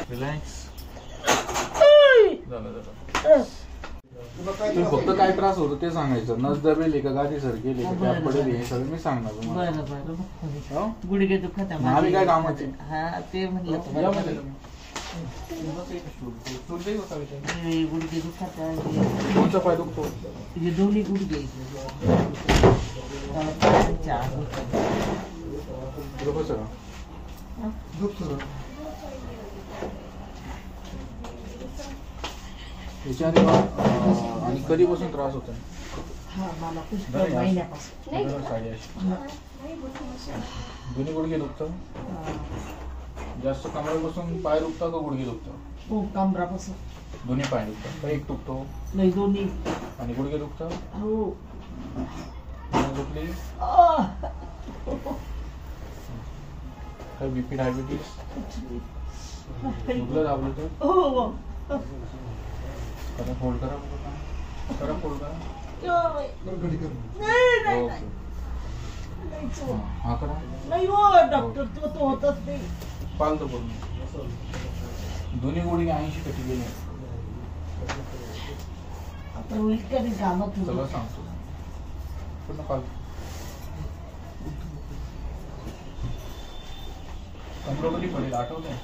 Relax. फक्त काय त्रास होतो ते सांगायचं. नस दबेली का गादी सरकेली का गॅप पडेल हे सगळं मी सांगणार तुम्हाला. गुडघे दुखत आम्ही काय कामाचे. हा ते म्हटलं गुडघे दुखत. कोणचा पाय दुखतो? हे दोन्ही गुडघे आणि कधीपासून त्रास होतो? दोन्ही गुडघे दुखतं? जास्त कमरेपासून पाय दुखतं का गुडघे दुखतं? कमरापासून दोन्ही पाय दुखतं का एक दुखतो? नाही दोन्ही. आणि गुडघे दुखतं? हो. दुखली काय? बीपी डायबिटीस दुखलं दाबलं तर करा फोल्ड करा. करा फोल्ड करा. हा करा. नाही हो डॉक्टर तो होतच नाही. पालतो बोल. दोन्ही गुडघे 80% गेले. सगळं सांगतो पूर्ण पालतो. कमरा कधी पडेल आठवतंय?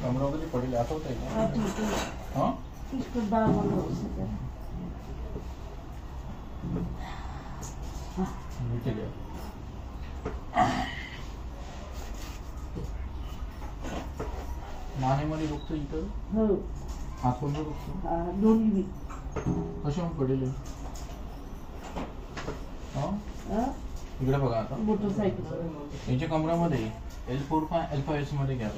कमरा कधी पडेल आठवतंय का? हा मानेमध्ये दुखतं इथं? हात कोणता दुखतो? दोन्ही. कशामुळे पडेल? इकडे बघा आता. मोटरसायकल यांच्या कमरामध्ये L4 L5S मध्ये घ्या.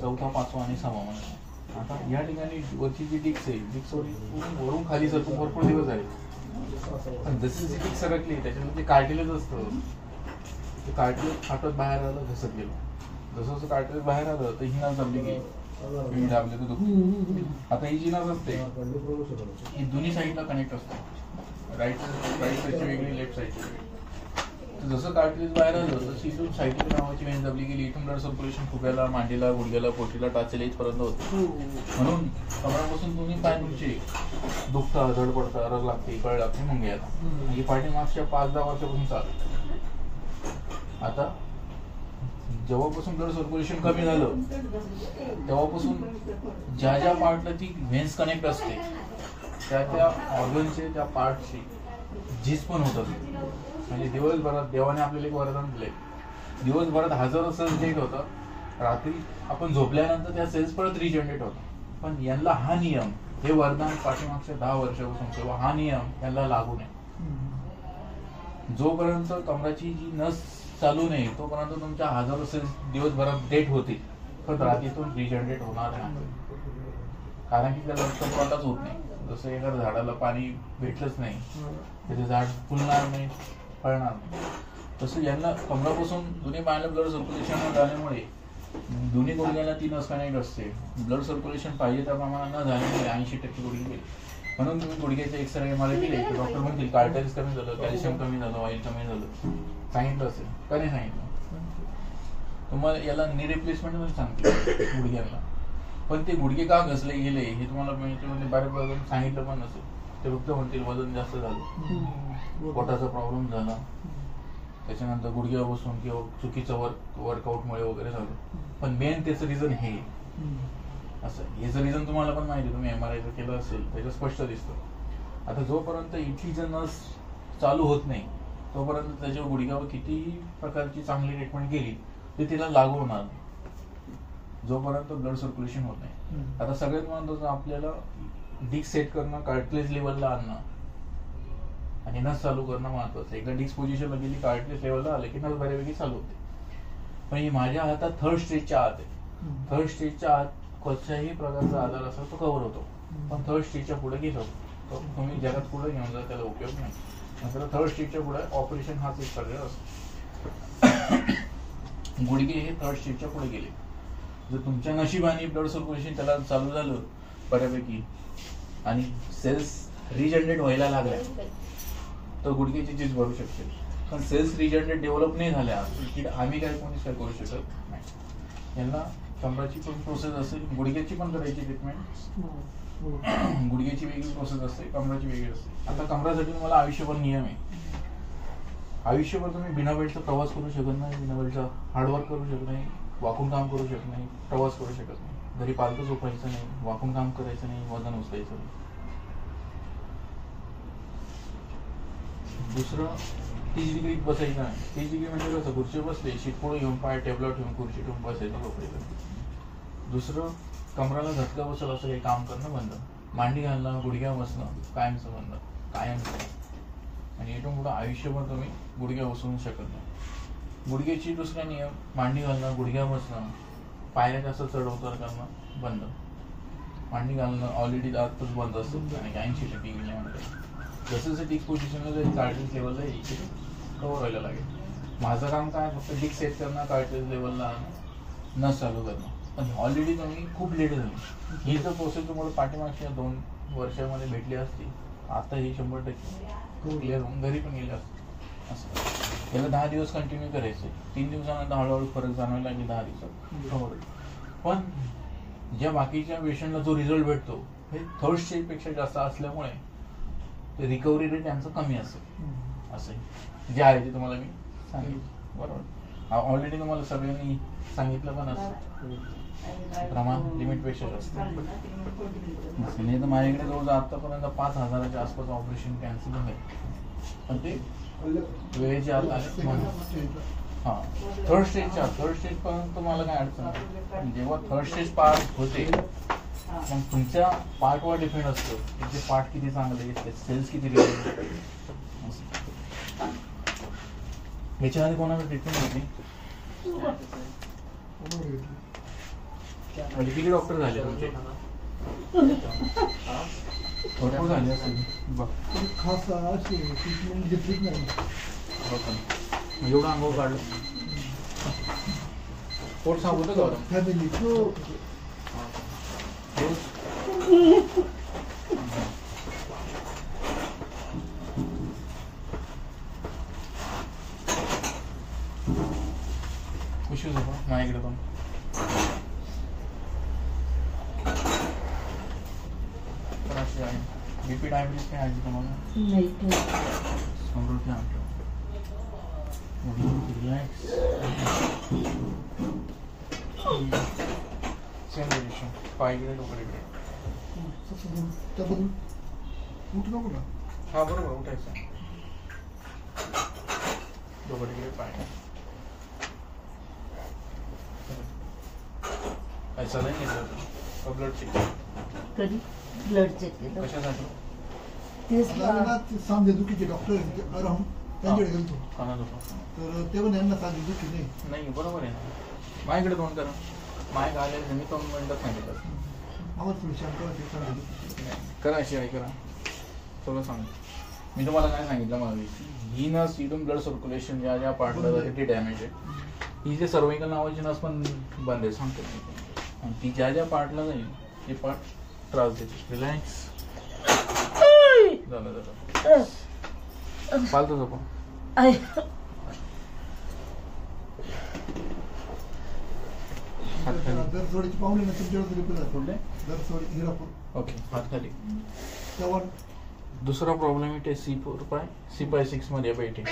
चौथा, पाचवा आणि सहावा मध्ये. आता या ठिकाणी वरची जी डिक्स आहे, डिक्स वरून खाली सरकून भरपूर दिवस झाले. पण जशी जशी डिक्स सरकली त्याच्यामध्ये कार्टिलेज असतं, ते कार्टिलेज फाटत बाहेर आलं, घसत गेलं. जसं जसं कार्टिलेज बाहेर आलं तर ही नस जमली गेली, दाबले तर दुखली. आता ही जी नस असते ही दोन्ही साईडला कनेक्ट असते. राईट साईडची वेगळी, लेफ्ट साईडची वेगळी. जसं कार्टिलेज बाहेर आलं तशी इथून सायटिक नावाची वेन दाबली गेली. इथून ब्लड सर्क्युलेशन फुग्याला, मांडीला, गुडघ्याला, पोटीला, टाचेला इथपर्यंत होतं. म्हणून कमरापासून दोन्ही पाय तुमचे दुखतात, धडपडतात, रग लागते, कळ लागते, मुंगे येतात. ही पाठीमागच्या 5-10 वर्षापासून चालू. आता जेव्हापासून ब्लड सर्क्युलेशन कमी झालं तेव्हापासून ज्या ज्या पार्टला ती व्हेन्स कनेक्ट असते त्या त्या ऑर्गनचे, त्या पार्टची झीज पण होतात. म्हणजे दिवसभरात देवाने आपल्याला एक वरदान दिलंय. दिवसभरात हजारो सेल्स डेट होतं. रात्री आपण झोपल्यानंतर त्या सेल्स परत रिजनरेट होतात. पण यांना हा नियम, हे वरदान पाठीमागच्या 10 वर्षापासून किंवा हा नियम यांना लागू नये. जोपर्यंत कमराची जी नस चालू नाही तोपर्यंत तुमच्या हजारो सेल्स दिवसभरात डेट होतील, पण रात्रीतून रिजनरेट होणार नाही. कारण की त्याला रक्तपुरवठाच होत नाही. जसं एखाद्या झाडाला पाणी भेटलंच नाही त्याचे झाड फुलणार नाही, फळणार नाही. तसं यांना कमरापासून दोन्ही पायाला ब्लड सर्क्युलेशन झाल्यामुळे दोन्ही गुडघ्याला 3 नस कनेक्ट असते. ब्लड सर्क्युलेशन पाहिजे त्या प्रमाणात न झाल्यामुळे 80% गुडघे गेले. म्हणून तुम्ही गुडघ्याचे एक्सरे MRI केले की डॉक्टर म्हणतील कार्टिलेज कमी झालं, कॅल्शियम कमी झालं, ऑइल कमी झालं. सांगितलं असेल का नाही सांगितलं? तुम्हाला याला नी रिप्लेसमेंट मध्ये सांगते गुडघ्याला. पण ते गुडघे का घसले गेले हे तुम्हाला म्हणजे बऱ्याच वेळा सांगितलं पण नसेल. ते फक्त म्हणतील वजन जास्त झालं, पोटाचा प्रॉब्लेम झाला, त्याच्यानंतर गुडघ्यावर बसून किंवा चुकीचं वर्कआउटमुळे वगैरे झालं. पण मेन त्याचं रिझन हे असं. याचं रिझन तुम्हाला पण माहिती, तुम्ही MRI केलं असेल त्याचं स्पष्ट दिसतं. आता जोपर्यंत इथली नस चालू होत नाही तोपर्यंत त्याच्या गुडघ्यावर किती प्रकारची चांगली ट्रीटमेंट केली ते तिला लागू होणार नाही जोपर्यंत ब्लड सर्क्युलेशन होत नाही. आता सगळ्यात महत्त्वाचं आपल्याला डिक्स सेट करणं, कार्टिलेज लेवलला आणणं आणि नस चालू करणं महत्वाचं. एकदा डिक्स पोझिशनला गेली, कार्टिलेज लेवलला आले की नस बऱ्यापैकी चालू होते. पण ही माझ्या हातात थर्ड स्टेजच्या आत आहे. थर्ड स्टेजच्या आत कोणत्याही प्रकारचा आजार असा तो कव्हर होतो. पण थर्ड स्टेजच्या पुढे गेलो तर तुम्ही जगात पुढे घेऊन जा, त्याला उपयोग नाही. नंतर थर्ड स्टेजच्या पुढे ऑपरेशन हाच एक पर्याय असतो. गुडघे हे थर्ड स्टेजच्या पुढे गेले. जर तुमच्या नशिबाने ब्लड सर्क्युलेशन त्याला चालू झालं बऱ्यापैकी आणि सेल्स रिजनरेट व्हायला लागल्या तर गुडघ्याची झीज भरू शकते. पण सेल्स रिजनरेट डेव्हलप नाही झाल्या की आम्ही काय कोणीच काय करू शकत नाही. यांना कमराची पण प्रोसेस असेल, गुडघ्याची पण करायची ट्रीटमेंट. गुडघ्याची वेगळी प्रोसेस असते, कमराची वेगळी असते. आता कमरासाठी तुम्हाला आयुष्यभर नियम आहे. आयुष्यभर तुम्ही बिना बेल्टचा प्रवास करू शकत नाही, बिना बेल्टचा हार्डवर्क करू शकत नाही, वाकून काम करू शकत नाही, प्रवास करू शकत नाही, घरी पालतं झोपायचं नाही, वाकून काम करायचं नाही, वजन उचलायचं नाही. दुसरं 30 डिग्रीत बसायचं नाही. 30 डिग्री म्हणजे कसं, खुर्ची बसले, शीट पुढे घेऊन पाय टेबलावर ठेवून खुर्ची ठेवून बसायचं, झोपायचं. दुसरं, कमराला झटका बसत असं काही काम करणं बंद. मांडी घालणं, गुडघ्या बसणं कायमचं बंद, कायमचं. आणि इथून पुढं आयुष्यभर तुम्ही गुडघ्या बसवू शकत नाही. गुडघ्याची दुसरा नियम, मांडी घालणं, गुडघ्या बसणं, पायऱ्या जास्त चढ उतार करणं बंद. मांडी घालणं ऑलरेडी आतच बंद असतं आणि 80% गेल्यानंतर जसं जसं डिक पोझिशनला जाईल, कार्टिलेज लेवलला कव्हर व्हायला लागेल. माझं काम काय, फक्त डिक सेट करणं, कार्टिलेज लेवलला नस चालू करणं. पण ऑलरेडी तुम्ही खूप लेट झाली. ही जर प्रोसेस तुम्हाला पाठीमागच्या 2 वर्षामध्ये भेटली असती, आता ही 100% क्लिअर होऊन घरी पण गेले असते. असं याला 10 दिवस कंटिन्यू करायचे. 3 दिवसानंतर हळूहळू फरक जाणवायला लागेल, 10 दिवसात कव्हर होईल. पण ज्या बाकीच्या पेशंटला जो रिझल्ट भेटतो हे थर्ड स्टेजपेक्षा जास्त असल्यामुळे ते रिकव्हरी रेट यांचं कमी असेल. असं जे आहे ते तुम्हाला मी सांगितलं, बरोबर. ऑलरेडी तुम्हाला सगळ्यांनी सांगितलं पण असतं, प्रमाण लिमिटपेक्षा जास्त नाही. तर माझ्याकडे जवळ आतापर्यंत 5,000च्या आसपास ऑपरेशन कॅन्सल झाले, पण ते वेळेच्या आत आले म्हणून. हां, थर्ड स्टेज पर्यंत मला काय अडचण नाही. जेव्हा थर्ड स्टेज पार होते मग तुमच्या पार्टवर डिपेंड असतं, तुमचे पार्ट किती चांगले, सेल्स किती रिलेटेड. याच्या आधी कोणाला ट्रीटमेंट होती म्हणजे किती डॉक्टर झाले तुमचे? भरपूर झाले असेल बघ. खास अशी ट्रीटमेंट घेतलीच नाही. एवढं अंगावर काढलं, पोट साफ होतं का? फॅमिली इश्यूज होतो माझ्याकडे पण. पण अशी आहे बीपी डायबिटीस काय आहे तुम्हाला? नाही समृद्धी आणतो. रिलॅक्स. सेम पोझिशन, पायकडे डोकरीकडे. त्याबद्दल उठ नको ना. हा बरोबर, उठायचं. डोकरीकडे पाय. ऐसा नाही घेतलं ब्लड चेक. कधी ब्लड चेक केलं? कशासाठी? तेच सांधे दुखीचे डॉक्टर अराम त्यांच्याकडे गेलो तर ते पण यांना सांधे दुखी नाही. नाही बरोबर आहे ना. माझ्याकडे दोन करा, माझ्या आले मी 2 मिनिटात सांगितलं. आम्हाला थोडी शंका होती सांधे दुखी. करा अशी आहे, करा सगळं सांग. मी तुम्हाला काय सांगितलं मला, ही नस इथून ब्लड सर्क्युलेशन ज्या ज्या पार्टला जाते ते डॅमेज आहे. ही जे सर्वाइकल नावाची नस पण बंद आहे सांगतो. आणि ती ज्या ज्या पार्टला जाईल ते पार्ट त्रास देते. रिलॅक्स झालं पालतं झोपा. दर सोडीची पाहुणे ना तुमच्याकडे रिपेअर कुठले? दर सोडी हिरापूर. ओके, हात खाली. तेव्हा दुसरा प्रॉब्लेम येते C5-6 मध्ये बैठे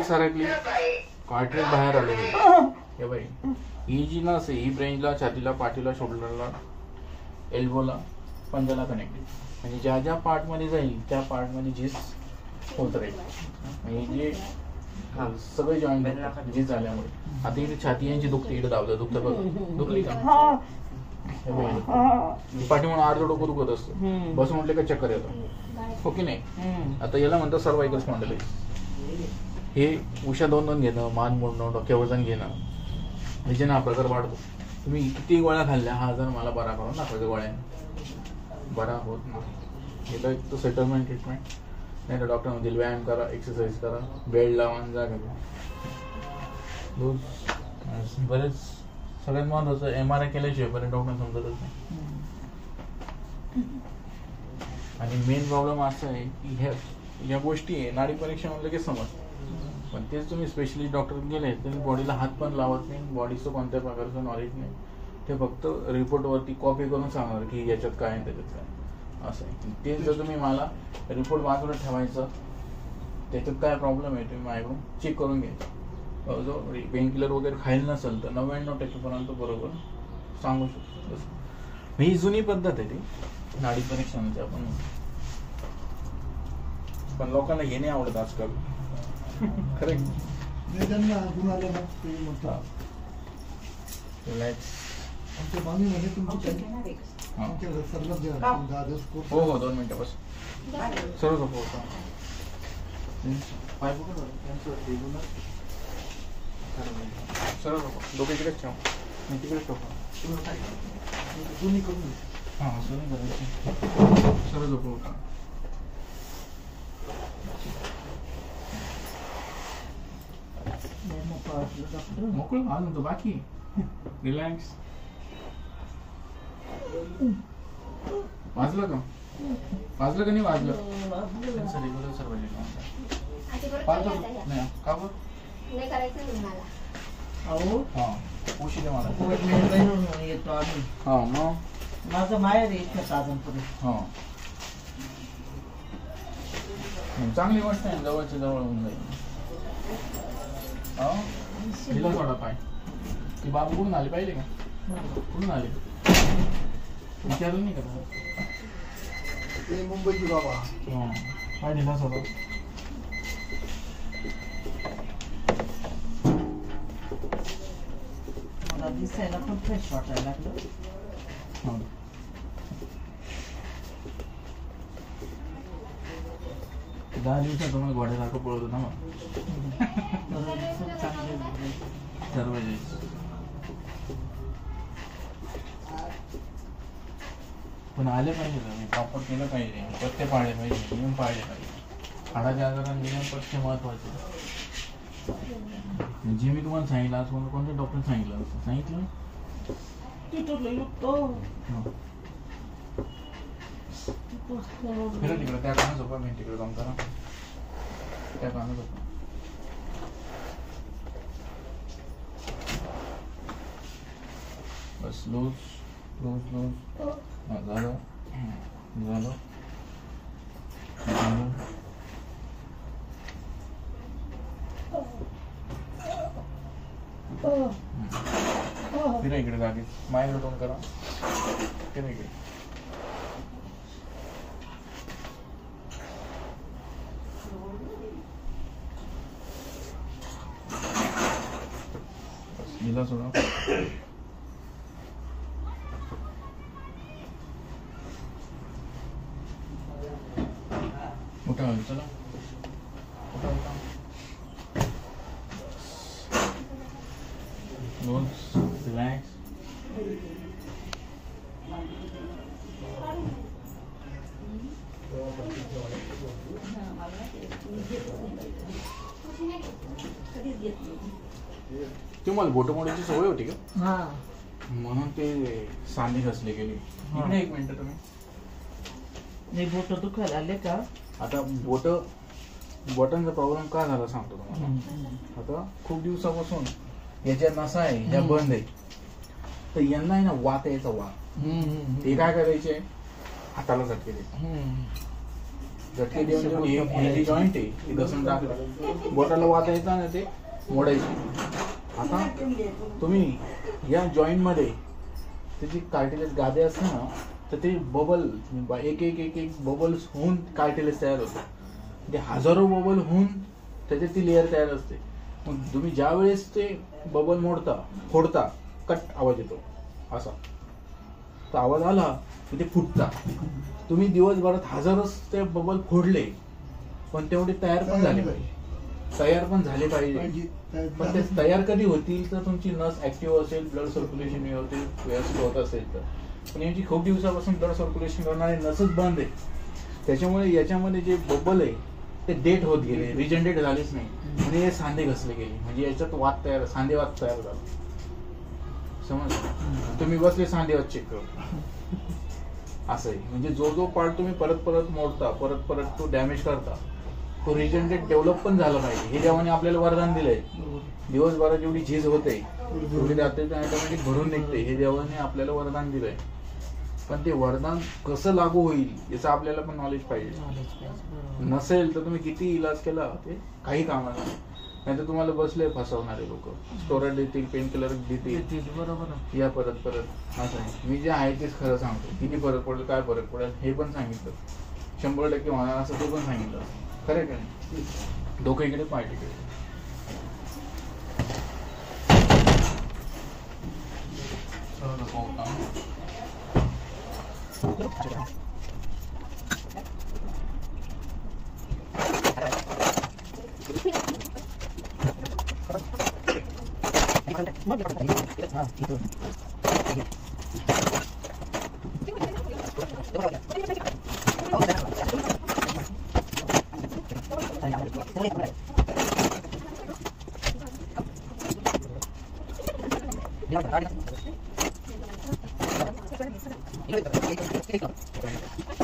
सारखली कार्टिलेज बाहेर आले हे बाई. ही जी नस आहे ही ब्रेनला, छातीला, पाठीला, शोल्डरला, एल्बोला, पंजाला कनेक्टेड. म्हणजे ज्या ज्या पार्टमध्ये जाईल त्या पार्टमध्ये झीज होत राहील. म्हणजे जे सगळे जॉईंट झीज झाल्यामुळे. आता इथे छाती यांची दुखते, इकडे दुखतं बघ, दुखली का? पाठी म्हणून अर्ध डोकं दुखत असतं, बस म्हटले का चक्कर येतं, हो की नाही? आता याला म्हणतात सर्वाइकल स्पॉन्डिलायटिस. हे उशा 2-2 घेणं, मान मोडणं, डोक्यावर वजन घेणं, ह्याच्यानं हा प्रकार वाढतो. तुम्ही किती गोळ्या खाल्ल्या, हा आजार मला बरा करून दाखवायचा, गोळ्याने बरा होत नाही. याला एक तर सेटलमेंट ट्रीटमेंट, नाही तर डॉक्टर म्हणतील व्यायाम करा, एक्सरसाइज करा, बेल्ट लावा, जागा बरेच. सगळ्यात महत्वाचं MRI केल्याशिवाय बरेच डॉक्टर समजतच नाही. आणि मेन प्रॉब्लेम असा आहे की ह्या गोष्टी आहे नाडी परीक्षा म्हणलं की समज पण तेच तुम्ही स्पेशलिस्ट डॉक्टर गेले तुम्ही बॉडीला हात पण लावत नाही, बॉडीचं कोणत्याही प्रकारचं नॉलेज नाही, ते फक्त रिपोर्टवरती कॉपी करून सांगणार की याच्यात काय आहे त्याच्यात काय असं आहे. तेच जर तुम्ही मला रिपोर्ट बाजूला ठेवायचं, त्याच्यात काय प्रॉब्लेम आहे तुम्ही माझ्याकडून चेक करून घ्यायचं, जो पेन किलर वगैरे खायला नसेल तर 99% बरोबर सांगू शकतो. ही जुनी पद्धत आहे ती नाडी परीक्षणाची आपण, पण लोकांना हे नाही आवडत आजकाल. खरं नाही, त्यांना गुण आला ना ते म्हणतात रिलॅक्स. आमच्या मामी म्हणे तुमची आमच्या सरला द्या 10 दिवस कोर्स. हो हो 2 मिनिटं बस. सर्व झोप होता पाय पकड त्यांचं रेग्युलर सर्व झोप डोके तिकडेच ठेव, मी तिकडेच ठेव. दोन्ही करून घे. हां सोनी करायची सर्व झोप होता. डॉक्टर मोकळं अजून तर बाकी. रिलॅक्स. वाजलं का? वाजलं का नाही वाजलं? रेग्युलर सर्व नाही का बरं? नाही करायचं नाही मला. अहो हां उशीर आहे मला. कोविड येतो आम्ही. हां मग माझं माहेर आहे इथं साधनपुरी. हां चांगली गोष्ट आहे, जवळच्या जवळ होऊन जाईल. हां दिला थोडा पाय. ती बाबू कुठून आले पाहिले का? कुठून आले विचारलं नाही का तुम्हाला? ते मुंबईची बाबा. हां पाय दिला थोडा. मला दिसायला पण फ्रेश वाटायला लागलं. हां 10 दिवसात तुम्हाला घोड्यासारखं पळत होता मग खूप चांगले झाले. सर्व पण आले पाहिजे तुम्ही प्रॉपर केलं पाहिजे, पथ्य पाळले पाहिजे, नियम पाळले पाहिजे. हाडाच्या आजारात नियम पथ्य महत्वाचे. जे मी तुम्हाला सांगितलं आज कोणत्या डॉक्टर सांगितलं सांगितलं फिरा तिकडे त्या कानात झोपा, मी तिकडे काम करा त्या कानात झोपा. बस लूज लूज लूज. झालं झालं झालं. फिरा इकडे जागे मायला टोन करा. फिरा इकडे. हिला सोडा. मोठा होईल चला. मोठा होता रिलॅक्स. तुम्हाला बोटं मोडण्याची सवय होती का? हा म्हणून ते सांधे घसले गेले. इकडे 1 मिनिट तुम्ही. नाही बोट दुखायला आले का? आता बोटांचा प्रॉब्लेम का झाला सांगतो तुम्हाला. आता खूप दिवसापासून याच्या नसा आहे ह्या बंद आहे, तर यांना आहे ना वात यायचा वात. ते काय करायचे हाताला झटके देते. झटके देऊन हे जी जॉईंट आहे ती घसरून टाकलं, बोटाला वात यायचा ना ते मोडायचे. आता तुम्ही या जॉईंट मध्ये त्याची कार्टिलेज गादे असते ना, तर ते बबल एक एक एक एक बबल्स होऊन कार्टिलेज तयार होते. ते हजारो बबल होऊन त्याच्यात ती लेअर तयार असते. मग तुम्ही ज्या वेळेस ते बबल फोडता कट आवाज येतो असा. तर आवाज आला की ते फुटता. तुम्ही दिवसभरात हजारोच ते बबल फोडले, पण तेवढे तयार पण झाले पाहिजे. पण ते तयार कधी होतील तर तुमची नस ऍक्टिव्ह असेल, ब्लड सर्क्युलेशन व्यवस्थित होत असेल तर. पण यांची खूप दिवसापासून ब्लड सर्क्युलेशन करणारे नसच बंद आहे. त्याच्यामुळे याच्यामध्ये जे बबल आहे ते डेट होत गेले, रिजनरेट झालेच नाही, म्हणजे हे सांधे घसले गेले. म्हणजे याच्यात सांधेवात तयार झाला. समज तुम्ही बसले सांधेवात चेक करू असं आहे. म्हणजे जो पार्ट तुम्ही परत परत मोडता, परत परत तो डॅमेज करता, तो रिजनरेट डेव्हलप पण झाला पाहिजे. हे देवाने आपल्याला वरदान दिलंय. दिवसभरात जेवढी झीज होते तेवढी रात्री ऑटोमॅटिक भरून निघते. हे देवाने आपल्याला वरदान दिलंय. पण ते वरदान कसं लागू होईल याचं आपल्याला पण नॉलेज पाहिजे. नसेल तर तुम्ही किती इलाज केला ते काही कामाला नाही तर तुम्हाला बसले फसवणारे लोक. स्टोरॉइड देतील, पेन किलर देतील, बरोबर या परत असं आहे. मी जे आहे तेच खरं सांगतो. किती फरक पडेल, काय फरक पडेल हे पण सांगितलं. 100% होणार असं ते पण सांगितलं. खरं का नाही? डोकं इकडे पाय तिकडे. Ini